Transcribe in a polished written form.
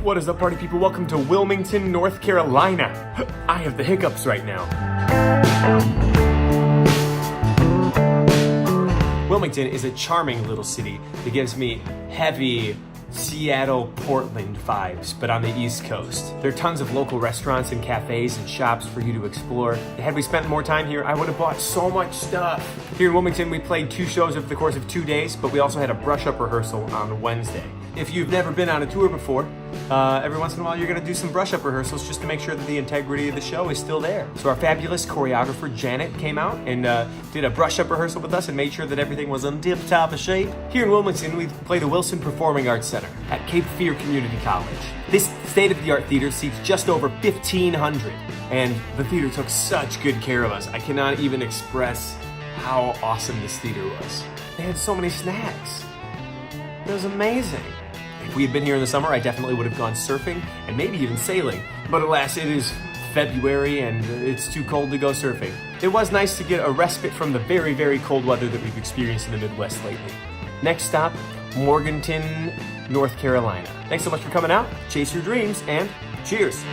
What is up, party people? Welcome to Wilmington, North Carolina. I have the hiccups right now. Wilmington is a charming little city that gives me heavy Seattle, Portland vibes, but on the East Coast. There are tons of local restaurants and cafes and shops for you to explore. Had we spent more time here, I would have bought so much stuff. Here in Wilmington, we played 2 shows over the course of 2 days, but we also had a brush-up rehearsal on Wednesday. If you've never been on a tour before, every once in a while you're gonna do some brush-up rehearsals just to make sure that the integrity of the show is still there. So our fabulous choreographer, Janet, came out and did a brush-up rehearsal with us and made sure that everything was in tip-top of shape. Here in Wilmington, we play the Wilson Performing Arts Center at Cape Fear Community College. This state-of-the-art theater seats just over 1,500, and the theater took such good care of us. I cannot even express how awesome this theater was. They had so many snacks. It was amazing. If we had been here in the summer, I definitely would have gone surfing and maybe even sailing. But alas, it is February and it's too cold to go surfing. It was nice to get a respite from the very, very cold weather that we've experienced in the Midwest lately. Next stop, Morganton, North Carolina. Thanks so much for coming out. Chase your dreams and cheers.